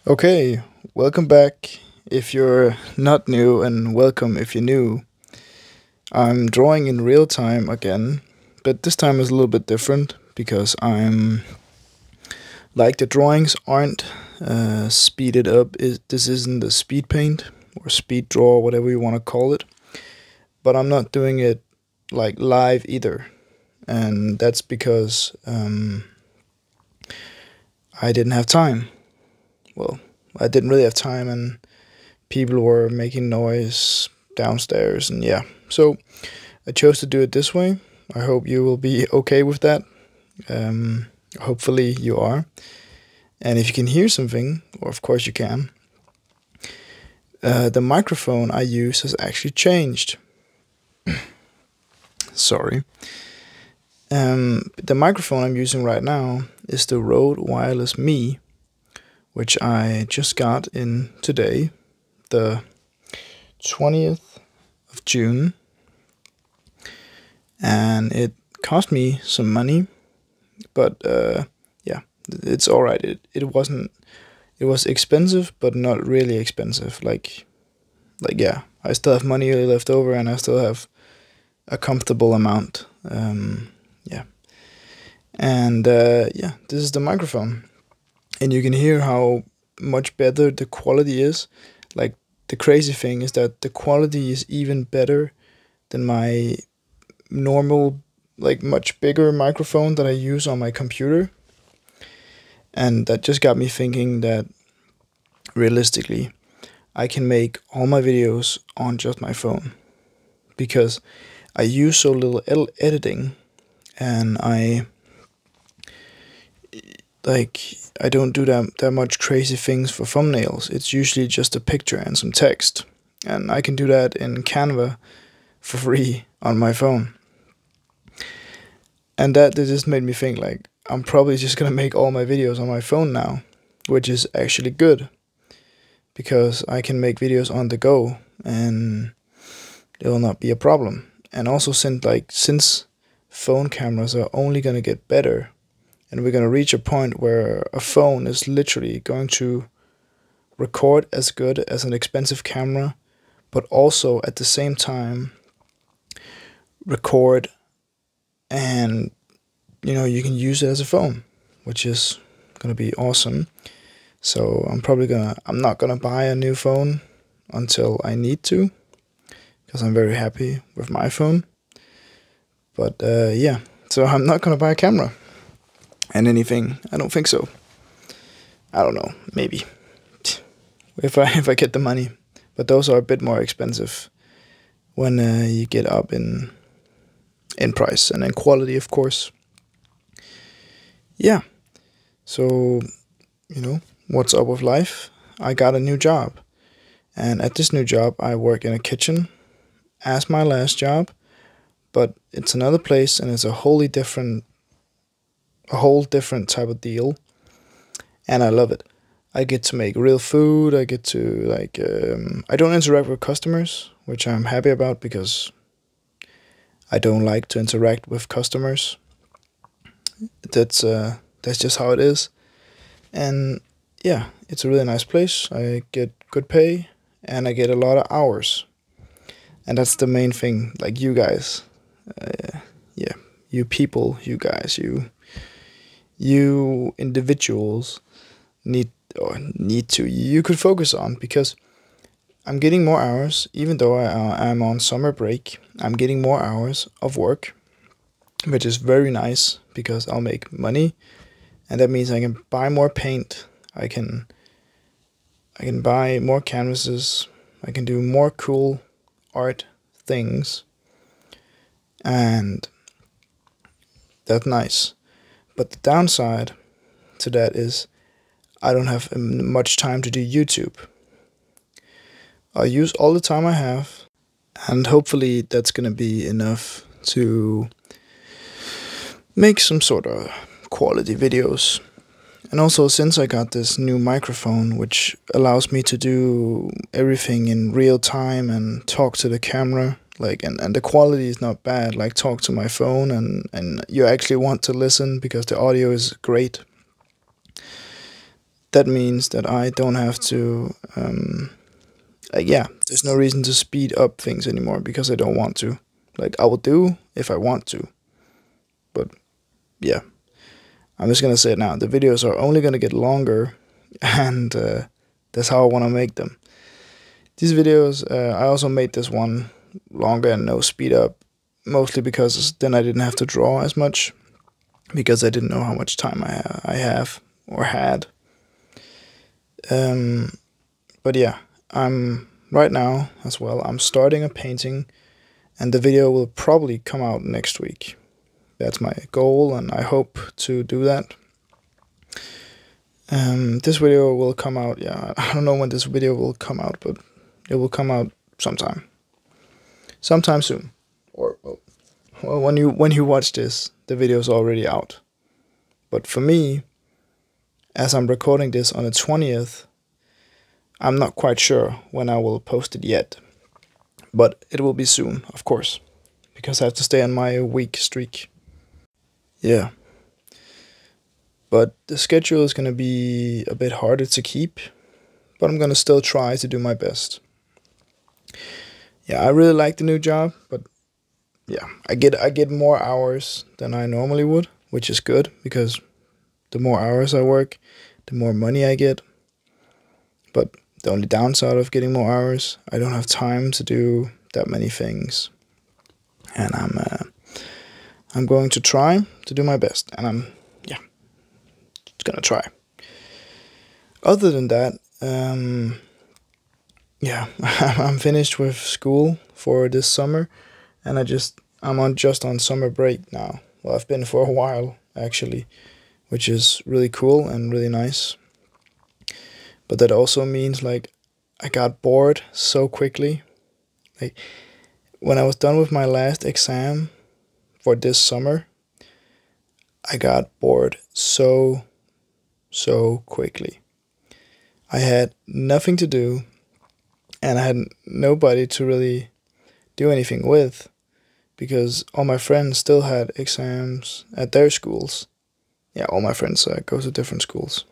Okay, welcome back if you're not new, and welcome if you're new. I'm drawing in real time again, but this time is a little bit different because I'm like the drawings aren't speeded up. This isn't the speed paint or speed draw, whatever you want to call it, but I'm not doing it like live either, and that's because I didn't have time. Well, I didn't really have time, and people were making noise downstairs, and yeah. So I chose to do it this way. I hope you will be okay with that. Hopefully you are. And if you can hear something, or of course you can, the microphone I use has actually changed. Sorry. The microphone I'm using right now is the Rode Wireless Me, which I just got in today, the 20th of June, and it cost me some money, but yeah, it's all right. It was expensive, but not really expensive. Like yeah, I still have money left over, and I still have a comfortable amount. Yeah, and yeah, this is the microphone, and you can hear how much better the quality is. Like, the crazy thing is that the quality is even better than my normal, like, much bigger microphone that I use on my computer. And that just got me thinking that realistically, I can make all my videos on just my phone, because I use so little editing, and I don't do that much crazy things for thumbnails. It's usually just a picture and some text, and I can do that in Canva for free on my phone. And that just made me think, like, I'm probably just gonna make all my videos on my phone now, which is actually good, because I can make videos on the go and it will not be a problem. And also, since phone cameras are only gonna get better, and we're gonna reach a point where a phone is literally going to record as good as an expensive camera, but also at the same time record, and you can use it as a phone, which is gonna be awesome. So I'm not gonna buy a new phone until I need to, because I'm very happy with my phone. But yeah, so I'm not gonna buy a camera and anything. I don't think so. I don't know, maybe if I get the money, but those are a bit more expensive when you get up in price and in quality, of course. Yeah. So, what's up with life? I got a new job, and at this new job I work in a kitchen as my last job, but it's another place, and it's a whole different type of deal, and I love it. I get to make real food. I get to I don't interact with customers, which I'm happy about, because I don't like to interact with customers. That's just how it is. And yeah, it's a really nice place. I get good pay, and I get a lot of hours, and that's the main thing. Like, you guys, yeah, you people, you guys, you individuals need to you could focus on, because I'm getting more hours. Even though I'm on summer break, I'm getting more hours of work, which is very nice, because I'll make money, and that means I can buy more paint. I can buy more canvases. I can do more cool art things, and that's nice. But the downside to that is I don't have much time to do YouTube. I'll use all the time I have, and hopefully that's gonna be enough to make some sort of quality videos. And also, since I got this new microphone, which allows me to do everything in real time and talk to the camera, and the quality is not bad, like talk to my phone, and you actually want to listen because the audio is great. that means that I don't have to, like, yeah, there's no reason to speed up things anymore because I don't want to. Like, I will do if I want to. But, yeah, I'm just gonna say it now. The videos are only gonna get longer, and that's how I want to make them. These videos, I also made this one longer and no speed up, mostly because then I didn't have to draw as much, because I didn't know how much time I have or had. But yeah, I'm right now as well. I'm starting a painting, and the video will probably come out next week. That's my goal, and I hope to do that. This video will come out. Yeah, I don't know when this video will come out, but it will come out sometime soon, or well, when you watch this, the video is already out. But for me, as I'm recording this on the 20th, I'm not quite sure when I will post it yet, but it will be soon, of course, because I have to stay on my week streak. Yeah, but the schedule is gonna be a bit harder to keep, but I'm gonna still try to do my best. Yeah, I really like the new job, but yeah, I get more hours than I normally would, which is good, because the more hours I work, the more money I get. But the only downside of getting more hours, I don't have time to do that many things. And I'm going to try to do my best, and I'm just gonna try. Other than that, yeah, I'm finished with school for this summer, and I'm just on summer break now. Well, I've been for a while actually, which is really cool and really nice. But that also means, like, I got bored so quickly. Like, when I was done with my last exam for this summer, I got bored so quickly. I had nothing to do, and I had nobody to really do anything with, because all my friends still had exams at their schools. Yeah, all my friends go to different schools.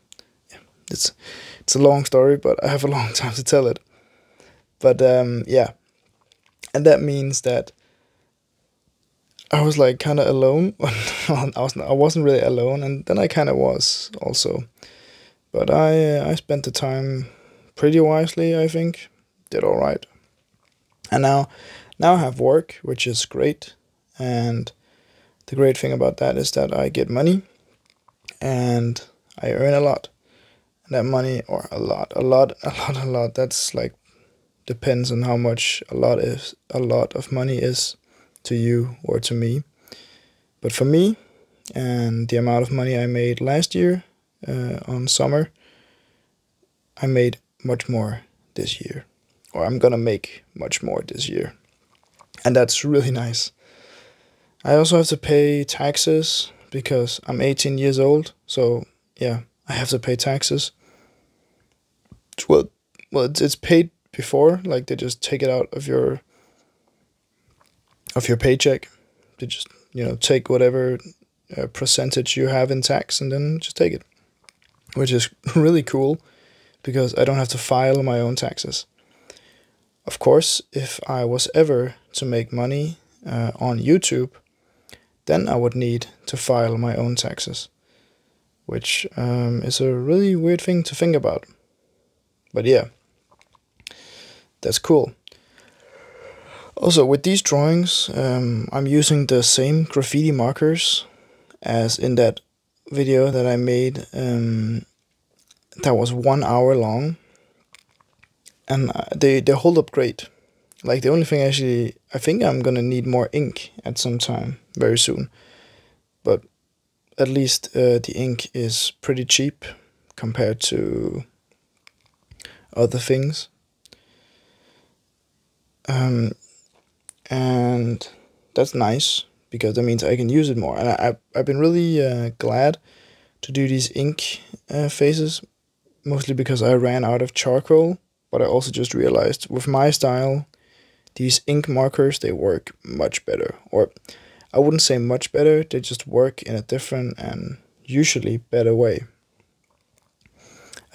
Yeah, it's a long story, but I have a long time to tell it. But yeah, and that means that I was like kind of alone. I wasn't really alone, and then I kind of was also. But I spent the time pretty wisely, I think. Did all right. And now I have work, which is great. And the great thing about that is that I get money, and I earn a lot. And that money, or a lot, that's like, depends on how much a lot of money is to you or to me. But for me, and the amount of money I made last year on summer, I made much more this year, or I'm gonna make much more this year, and that's really nice. I also have to pay taxes because I'm 18 years old, so yeah, I have to pay taxes. Well, it's paid before, like they just take it out of your paycheck. They just, take whatever percentage you have in tax and then just take it, which is really cool because I don't have to file my own taxes. Of course, if I was ever to make money on YouTube, then I would need to file my own taxes, which is a really weird thing to think about. But yeah, that's cool. Also, with these drawings, I'm using the same graffiti markers as in that video that I made that was 1 hour long, and they hold up great. Like, the only thing actually, I think I'm gonna need more ink at some time very soon, but at least the ink is pretty cheap compared to other things. And that's nice because that means I can use it more. And I've been really glad to do these ink faces, mostly because I ran out of charcoal. But I also just realized with my style, these ink markers, they work much better. Or I wouldn't say much better, they just work in a different and usually better way.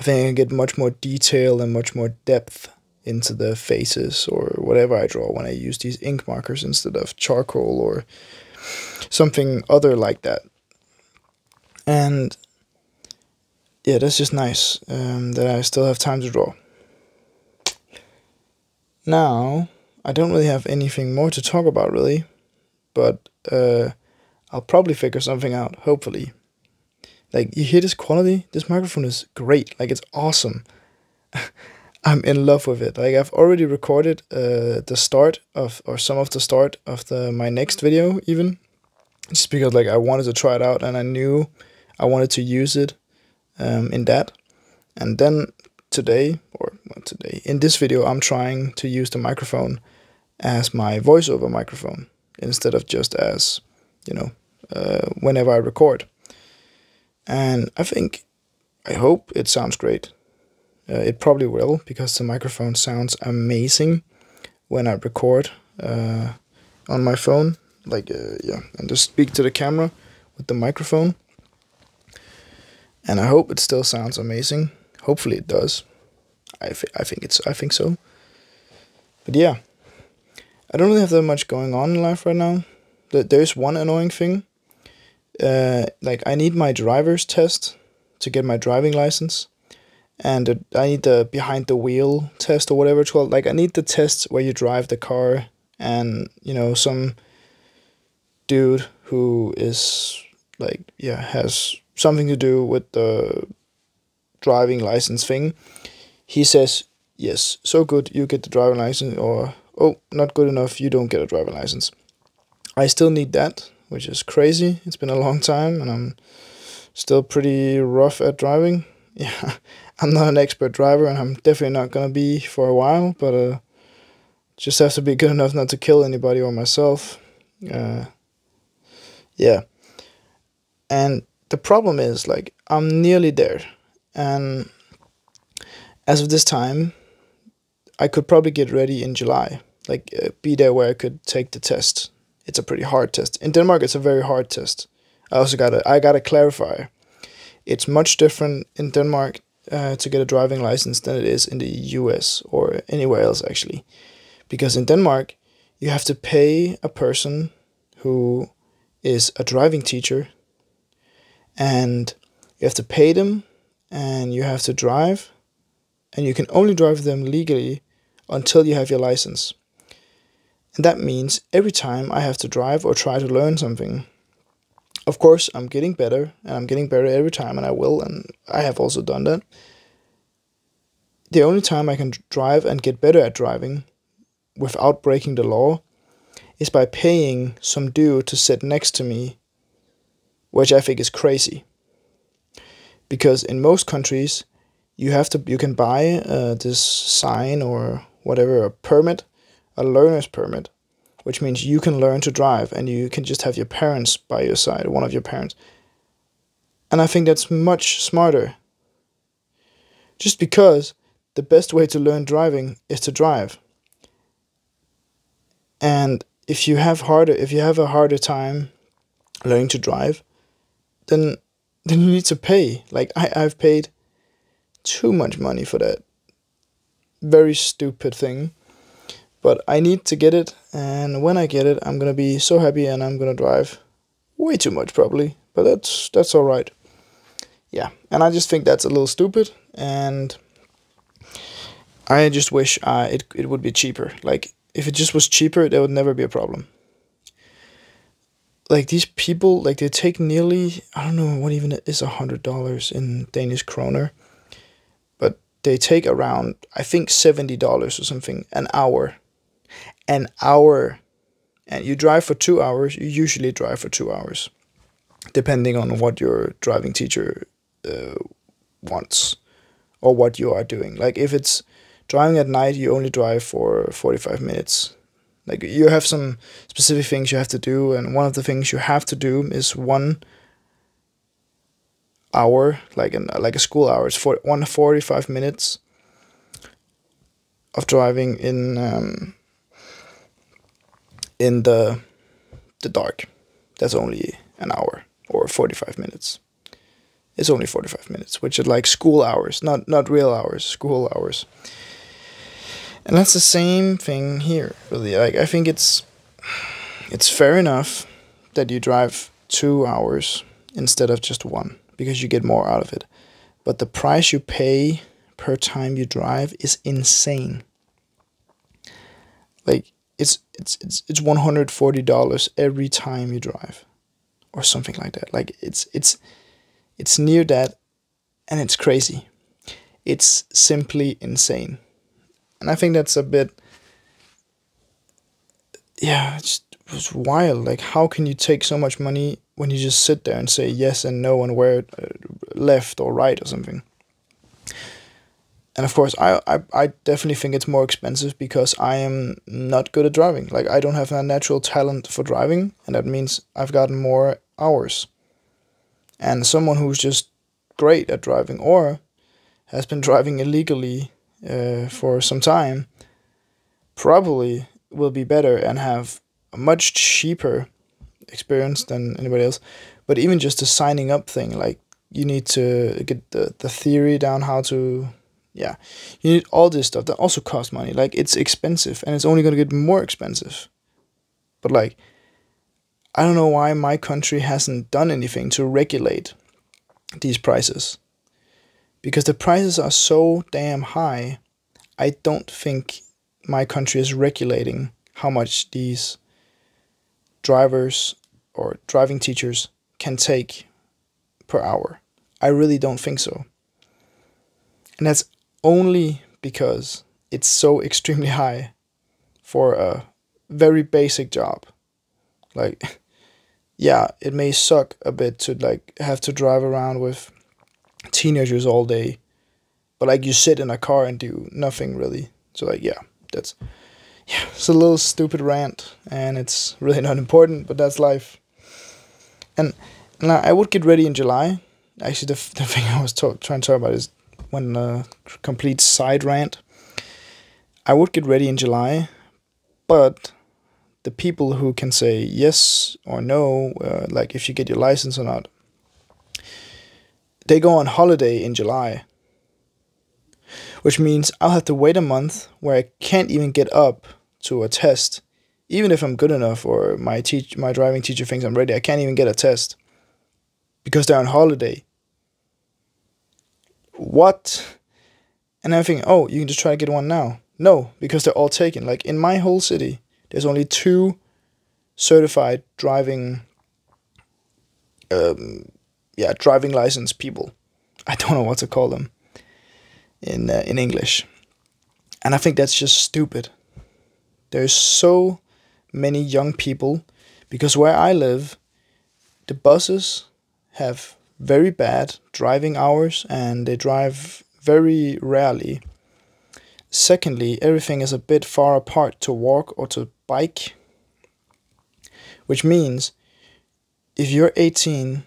I think I can get much more detail and much more depth into the faces or whatever I draw when I use these ink markers instead of charcoal or something other like that. And yeah, that's just nice, that I still have time to draw. Now, I don't really have anything more to talk about really, but I'll probably figure something out, hopefully. Like, you hear this quality? This microphone is great, like it's awesome. I'm in love with it. Like, I've already recorded the start of, or some of the start of my next video even, just because like I wanted to try it out and I knew I wanted to use it in that. And then today, or well, today, in this video, I'm trying to use the microphone as my voiceover microphone instead of just as, you know, whenever I record. And I hope it sounds great. It probably will, because the microphone sounds amazing when I record on my phone. Like, yeah, and just speak to the camera with the microphone. And I hope it still sounds amazing. Hopefully it does. I think so. But yeah, I don't really have that much going on in life right now. There's one annoying thing. Like, I need my driver's test to get my driving license, and I need the behind the wheel test or whatever it's called. Like, I need the test where you drive the car, and you know, some dude who is like, yeah, has something to do with the driving license thing, he says, yes, so good, you get the driving license, or oh, not good enough, you don't get a driving license. I still need that, which is crazy. It's been a long time and I'm still pretty rough at driving. Yeah, I'm not an expert driver and I'm definitely not gonna be for a while, but just have to be good enough not to kill anybody or myself. Yeah. And the problem is, like, I'm nearly there, and as of this time, I could probably get ready in July, like be there where I could take the test. It's a pretty hard test. In Denmark, it's a very hard test. I gotta clarify. It's much different in Denmark to get a driving license than it is in the US or anywhere else, actually. Because in Denmark, you have to pay a person who is a driving teacher, and you have to pay them, and you have to drive, and you can only drive them legally until you have your license. And that means every time I have to drive or try to learn something, of course I'm getting better, and I'm getting better every time, and I will, and I have also done that. The only time I can drive and get better at driving without breaking the law is by paying some dude to sit next to me, which I think is crazy. Because in most countries, you can buy this sign or whatever, a permit, a learner's permit, which means you can learn to drive and you can just have your parents by your side, one of your parents. And I think that's much smarter. Just because the best way to learn driving is to drive. And if you have a harder time learning to drive, then you need to pay. Like, I've paid too much money for that very stupid thing, but I need to get it, and when I get it, I'm gonna be so happy, and I'm gonna drive way too much probably, but that's all right. Yeah, and I just think that's a little stupid, and I just wish it would be cheaper. Like, if it just was cheaper, there would never be a problem. Like, these people, like, they take nearly, I don't know what even it is, $100 in Danish kroner, but they take around, I think, $70 or something an hour. An hour. And you drive for 2 hours. You usually drive for 2 hours, depending on what your driving teacher wants or what you are doing. Like, if it's driving at night, you only drive for 45 minutes. Like, you have some specific things you have to do, and one of the things you have to do is 1 hour, like a school hour. It's 45 minutes of driving in the dark. That's only an hour or 45 minutes. It's only 45 minutes, which is like school hours, not real hours, school hours. And that's the same thing here, really. Like, I think it's fair enough that you drive 2 hours instead of just one, because you get more out of it. But the price you pay per time you drive is insane. Like, it's $140 every time you drive, or something like that. Like, it's near that, and it's crazy. It's simply insane. And I think that's a bit, yeah, it's wild. Like, how can you take so much money when you just sit there and say yes and no and where left or right or something? And of course, I definitely think it's more expensive because I am not good at driving. Like, I don't have a natural talent for driving, and that means I've gotten more hours. And someone who's just great at driving or has been driving illegally for some time probably will be better and have a much cheaper experience than anybody else. But even just the signing up thing, like, you need to get the theory down, how to, yeah, you need all this stuff that also costs money. Like, it's expensive, and it's only going to get more expensive. But, like, I don't know why my country hasn't done anything to regulate these prices, because the prices are so damn high. I don't think my country is regulating how much these drivers or driving teachers can take per hour. I really don't think so. And that's only because it's so extremely high for a very basic job. Like, yeah, it may suck a bit to, like, have to drive around with teenagers all day, but, like, you sit in a car and do nothing really. So, like, yeah, it's a little stupid rant, and it's really not important, but that's life. And I would get ready in July. Actually, the thing I was trying to talk about is one complete side rant. I would get ready in July, but the people who can say yes or no, like if you get your license or not, they go on holiday in July. Which means I'll have to wait a month where I can't even get up to a test. Even if I'm good enough or my driving teacher thinks I'm ready, I can't even get a test because they're on holiday. What? And I'm thinking, oh, you can just try to get one now. No, because they're all taken. Like, in my whole city, there's only 2 certified driving license people. I don't know what to call them in English. And I think that's just stupid. There's so many young people, because where I live, the buses have very bad driving hours and they drive very rarely. Secondly, everything is a bit far apart to walk or to bike, which means if you're 18,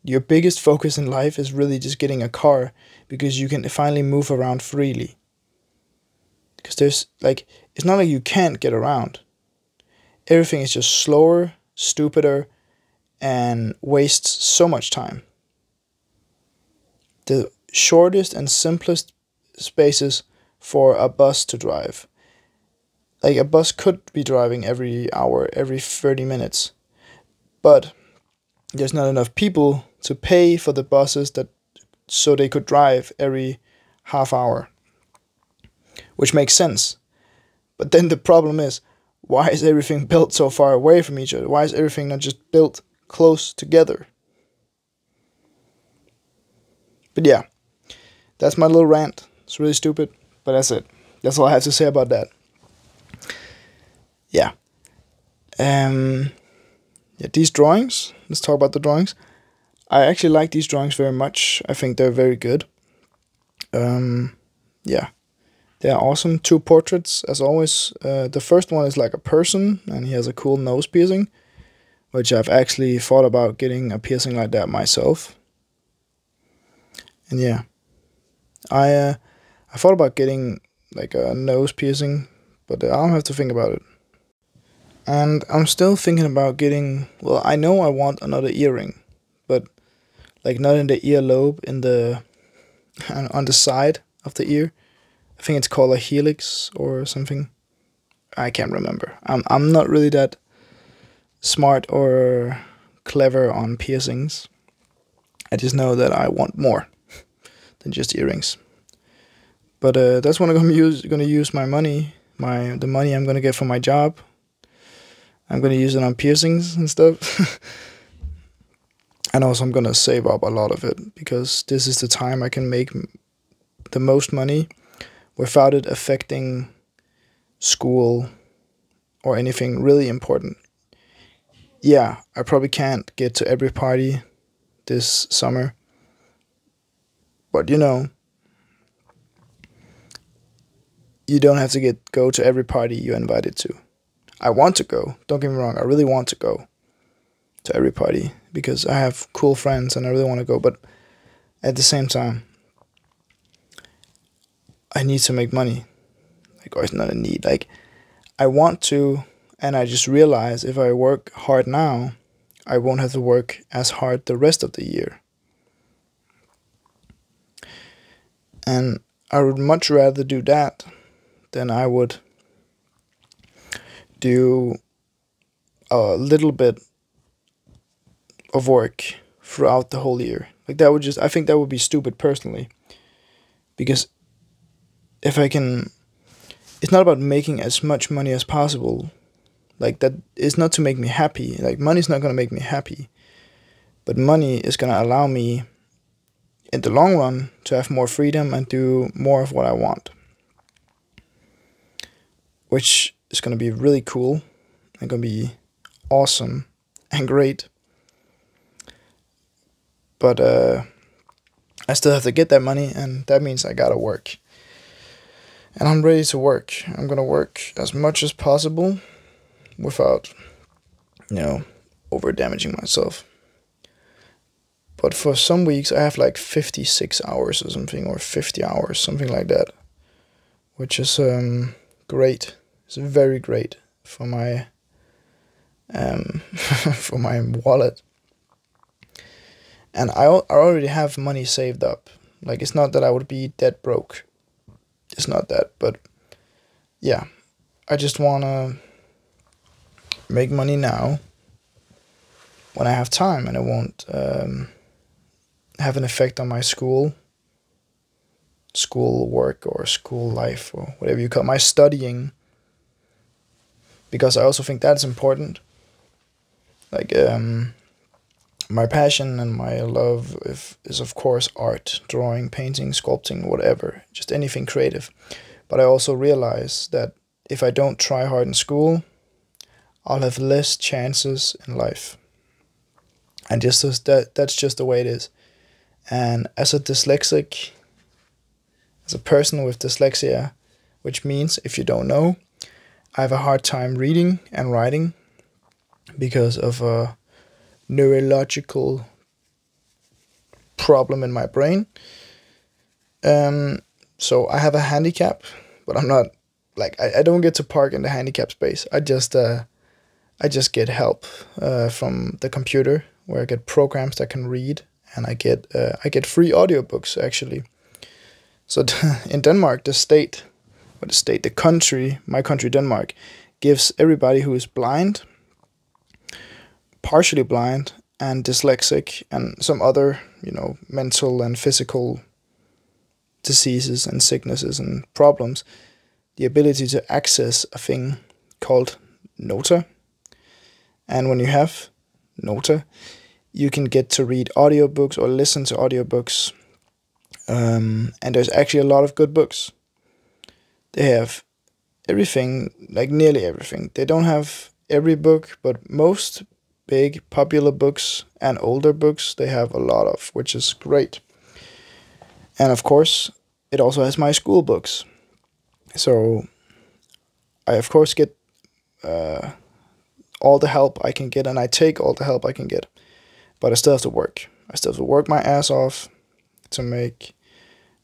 your biggest focus in life is really just getting a car, because you can finally move around freely. Because there's, like, it's not like you can't get around. Everything is just slower, stupider, and wastes so much time. The shortest and simplest spaces for a bus to drive. Like, a bus could be driving every hour, every 30 minutes. But there's not enough people to pay for the buses so they could drive every half hour. Which makes sense. But then the problem is, why is everything built so far away from each other? Why is everything not just built close together? But yeah, that's my little rant. It's really stupid, but that's it. That's all I have to say about that. Yeah. These drawings, let's talk about the drawings. I actually like these drawings very much. I think they're very good. Yeah. They're awesome. 2 portraits, as always. The first one is like a person, and he has a cool nose piercing, which I've actually thought about getting a piercing like that myself. And yeah, I thought about getting like a nose piercing, but I'll have to think about it. And I'm still thinking about getting, well, I know I want another earring, but like not in the earlobe, in the on the side of the ear. I think it's called a helix or something. I can't remember. I'm not really that smart or clever on piercings. I just know that I want more than just earrings. But that's when I'm gonna use my money, the money I'm gonna get from my job. I'm gonna use it on piercings and stuff. And also I'm gonna save up a lot of it, because this is the time I can make the most money without it affecting school or anything really important. Yeah, I probably can't get to every party this summer, but you know, you don't have to go to every party you're invited to. I want to go, don't get me wrong, I really want to go to every party because I have cool friends and I really want to go, but at the same time, I need to make money. Like, or it's not a need, like, I want to, and I just realize if I work hard now, I won't have to work as hard the rest of the year. And I would much rather do that than I would do a little bit of work throughout the whole year. Like, that would just, I think that would be stupid personally. Because if I can, it's not about making as much money as possible. Like, that is not to make me happy. Like, money's not gonna make me happy. But money is gonna allow me, in the long run, to have more freedom and do more of what I want. Which is gonna be really cool and gonna be awesome and great. But I still have to get that money, and that means I gotta work. And I'm ready to work. I'm gonna work as much as possible without, over damaging myself. But for some weeks I have like 56 hours or something, or 50 hours, something like that. Which is great. It's very great for my for my wallet. And I already have money saved up. Like, it's not that I would be dead broke. It's not that, but yeah, I just wanna make money now when I have time, and it won't have an effect on my school work or school life or whatever you call it, my studying, because I also think that's important. Like, my passion and my love is of course art, drawing, painting, sculpting, whatever, just anything creative. But I also realize that if I don't try hard in school, I'll have less chances in life. And that's just the way it is. And as a dyslexic, as a person with dyslexia, which means, if you don't know, I have a hard time reading and writing because of a neurological problem in my brain. So I have a handicap, but I'm not, like, I don't get to park in the handicap space. I just get help from the computer, where I get programs that can read, and I get free audiobooks actually. So in Denmark, my country Denmark, gives everybody who is blind, partially blind, and dyslexic, and some other, mental and physical diseases and sicknesses and problems, the ability to access a thing called Nota. And when you have Nota, you can get to read audiobooks or listen to audiobooks. And there's actually a lot of good books. They have everything, like nearly everything. They don't have every book, but most big popular books and older books they have a lot of, which is great. And of course, it also has my school books. So I of course get all the help I can get, and I take all the help I can get. But I still have to work. I still have to work my ass off to make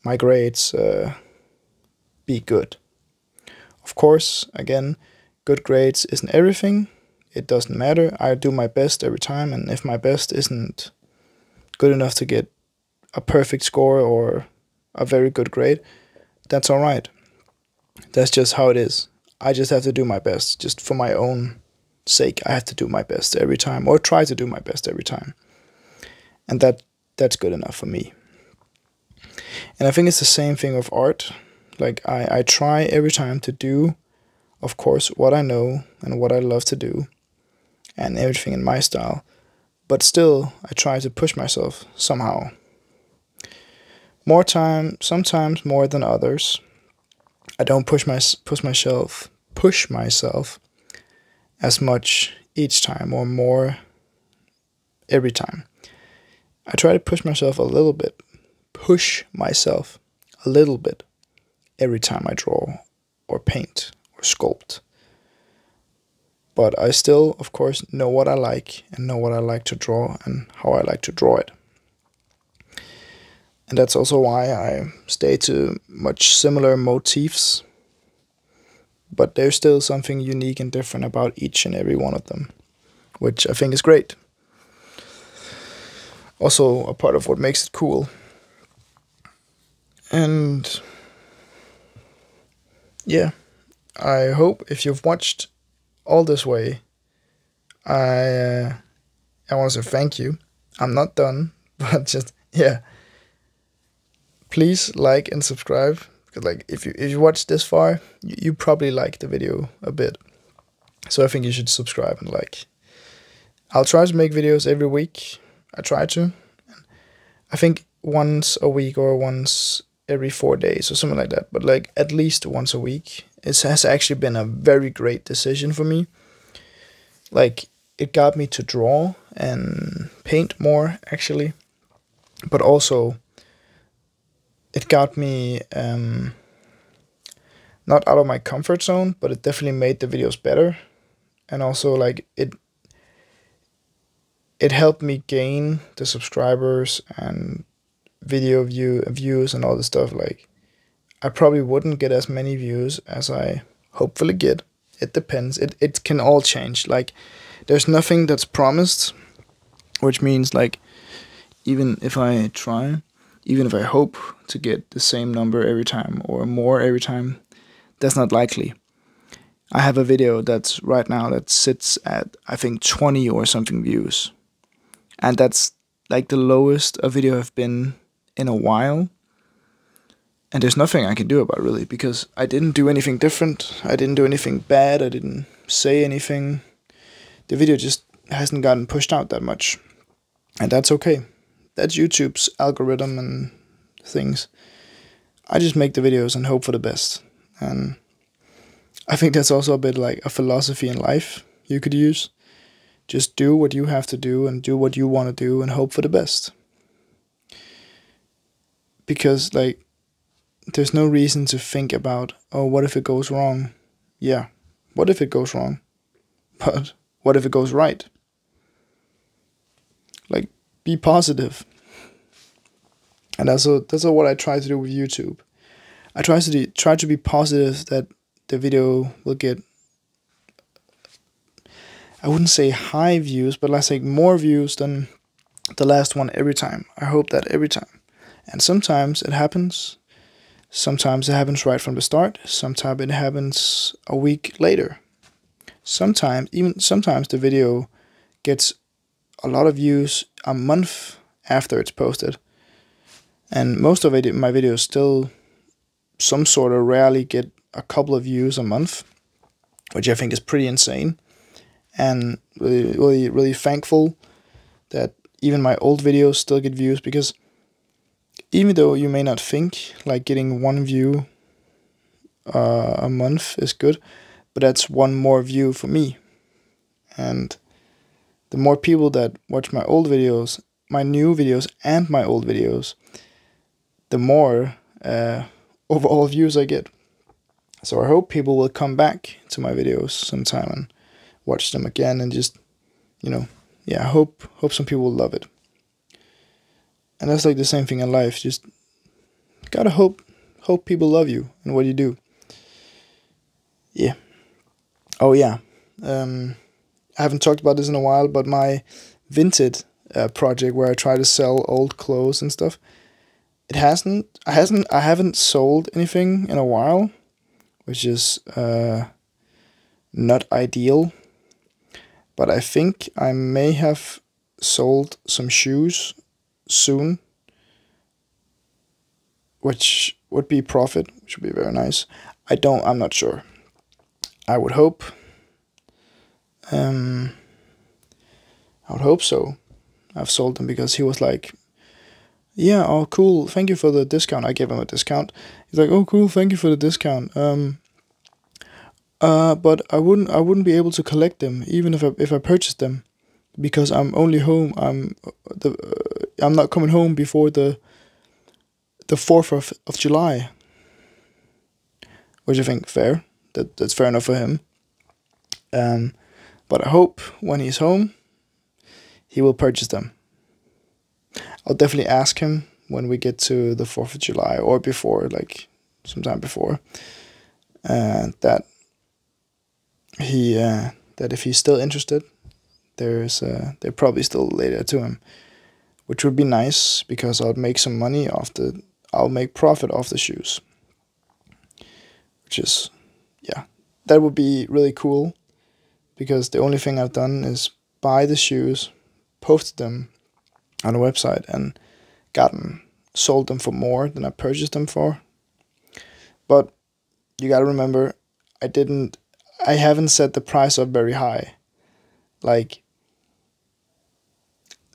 my grades be good. Of course, again, good grades isn't everything. It doesn't matter. I do my best every time, and if my best isn't good enough to get a perfect score or a very good grade, that's alright. That's just how it is. I just have to do my best, just for my own sake. I have to do my best every time, or try to do my best every time. And that's good enough for me. And I think it's the same thing with art. Like, I try every time to do, of course, what I know and what I love to do, and everything in my style. But still, I try to push myself somehow. Sometimes more than others. I don't push myself as much each time, or more every time. I try to push myself a little bit. Every time I draw, or paint, or sculpt. But I still, of course, know what I like, and know what I like to draw, and how I like to draw it. And that's also why I stay to much similar motifs. But there's still something unique and different about each and every one of them, which I think is great. Also a part of what makes it cool. And yeah, I hope if you've watched all this way, I want to say thank you. I'm not done, but just, yeah. Please like and subscribe, because like if you watch this far, you probably like the video a bit. So I think you should subscribe and like. I'll try to make videos every week. I try to. I think once a week or once every 4 days or something like that. But like at least once a week. It has actually been a very great decision for me. Like, it got me to draw and paint more, actually. But also, it got me not out of my comfort zone, but it definitely made the videos better. And also, like, it helped me gain the subscribers and video views and all this stuff. Like, I probably wouldn't get as many views as I hopefully get. It depends. It can all change. Like, there's nothing that's promised, which means, like, even if I try, even if I hope to get the same number every time or more every time, that's not likely. I have a video that's right now that sits at, I think, 20 or something views. And that's like the lowest a video have been in a while. And there's nothing I can do about it, really, because I didn't do anything different. I didn't do anything bad. I didn't say anything. The video just hasn't gotten pushed out that much. And that's okay. That's YouTube's algorithm and things. I just make the videos and hope for the best. And I think that's also a bit like a philosophy in life you could use. Just do what you have to do and do what you want to do and hope for the best. Because, like, there's no reason to think about, oh, what if it goes wrong? Yeah, what if it goes wrong? But what if it goes right? Like, be positive. And that's what I try to do with YouTube. I try to be positive that the video will get, I wouldn't say high views, but let's say more views than the last one every time. I hope that every time. And sometimes it happens. Sometimes it happens right from the start. Sometimes it happens a week later. Sometimes the video gets a lot of views a month after it's posted. And most of my videos still some sort of rarely get a couple of views a month, which I think is pretty insane. And really thankful that even my old videos still get views, because even though you may not think like getting 1 view a month is good, but that's 1 more view for me. And the more people that watch my old videos, my new videos and my old videos, the more overall views I get. So I hope people will come back to my videos sometime and watch them again, and just, yeah, I hope some people will love it. And that's like the same thing in life. Just gotta hope people love you and what you do. Yeah. Oh yeah. I haven't talked about this in a while, but my Vinted project where I try to sell old clothes and stuff. I haven't sold anything in a while, which is not ideal. But I think I may have sold some shoes soon, which would be profit, which would be very nice. I'm not sure. I would hope. I would hope so. I've sold them because he was like, yeah, oh cool, thank you for the discount. I gave him a discount. He's like, oh cool, thank you for the discount. But I wouldn't be able to collect them even if I purchased them, because I'm only home. I'm not coming home before the 4th of July, which I think fair. That's fair enough for him. But I hope when he's home, he will purchase them. I'll definitely ask him when we get to the 4th of July or before, like sometime before, that if he's still interested, they're probably still later to him, which would be nice because I'll make some money I'll make profit off the shoes, which is, yeah, that would be really cool, because the only thing I've done is buy the shoes, posted them on a website, and sold them for more than I purchased them for. But you gotta remember, I haven't set the price up very high. Like,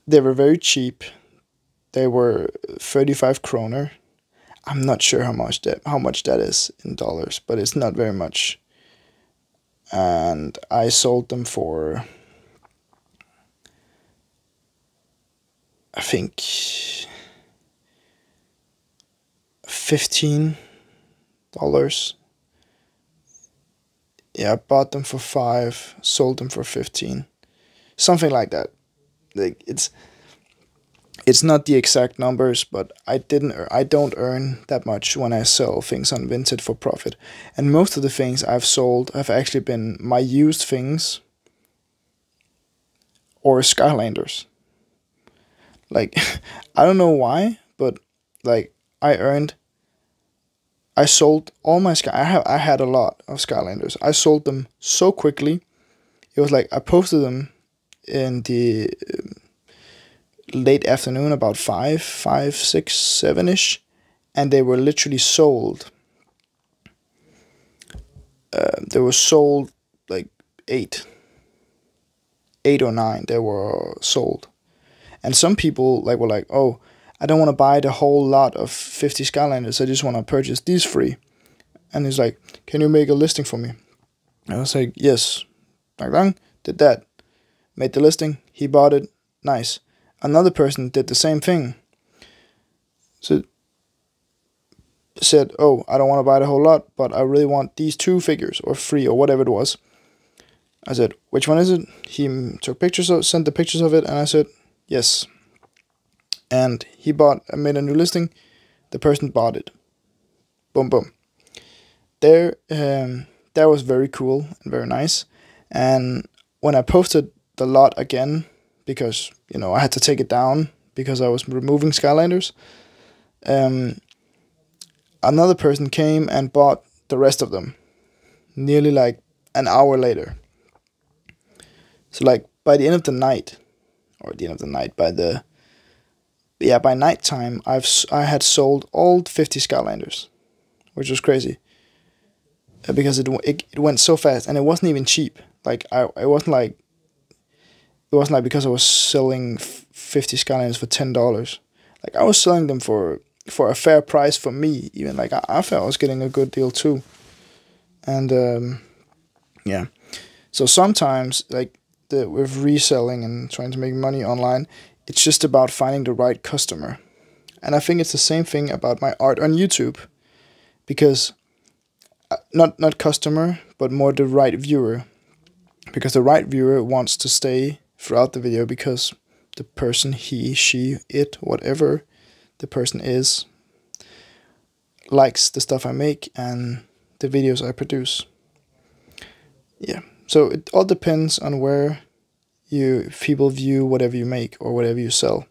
they were very cheap. They were 35 kroner. I'm not sure how much that is in dollars, but it's not very much. And I sold them for, I think, $15. Yeah, I bought them for 5, sold them for 15, something like that. Like, it's not the exact numbers, but I don't earn that much when I sell things on Vinted for profit. And most of the things I've sold have actually been my used things or Skylanders. Like, I don't know why, but like I sold all my I had a lot of Skylanders. I sold them so quickly. It was like I posted them in the late afternoon, about 5, 6, 7ish, and they were literally sold. They were sold like 8 or 9. They were sold, and some people were like, "Oh, I don't want to buy the whole lot of 50 Skylanders. I just want to purchase these 3." And he's like, "Can you make a listing for me?" And I was like, "Yes." Did that, made the listing. He bought it. Nice. Another person did the same thing. So said, "Oh, I don't want to buy the whole lot, but I really want these 2 figures or 3 or whatever it was." I said, "Which one is it?" He sent the pictures of it, and I said, "Yes." And he made a new listing. The person bought it. Boom, boom. That was very cool and very nice. And when I posted the lot again, because I had to take it down because I was removing Skylanders, another person came and bought the rest of them, nearly like an hour later. So like by the end of the night, by nighttime, I had sold all 50 Skylanders, which was crazy, because it went so fast, and it wasn't even cheap. Like it wasn't like because I was selling 50 Skylanders for $10. Like, I was selling them for a fair price for me. Even like I felt I was getting a good deal too. And yeah, so sometimes with reselling and trying to make money online, it's just about finding the right customer. And I think it's the same thing about my art on YouTube, because not customer, but more the right viewer, because the right viewer wants to stay throughout the video, because the person, he, she, it, whatever the person is, likes the stuff I make and the videos I produce. Yeah, so it all depends on where people view whatever you make or whatever you sell.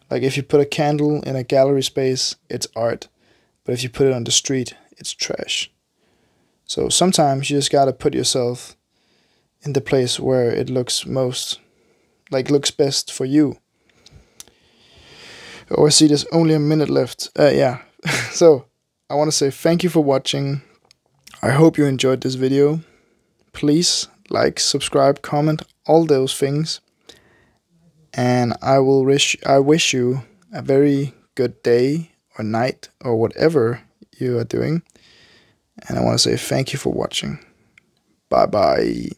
Like if you put a candle in a gallery space, it's art. But if you put it on the street, it's trash. So sometimes you just gotta put yourself in the place where it looks looks best for you. Oh, I see there's only a minute left. Yeah. So I want to say thank you for watching. I hope you enjoyed this video. Please like, subscribe, comment, all those things. And I wish you a very good day or night or whatever you are doing. And I want to say thank you for watching. Bye bye.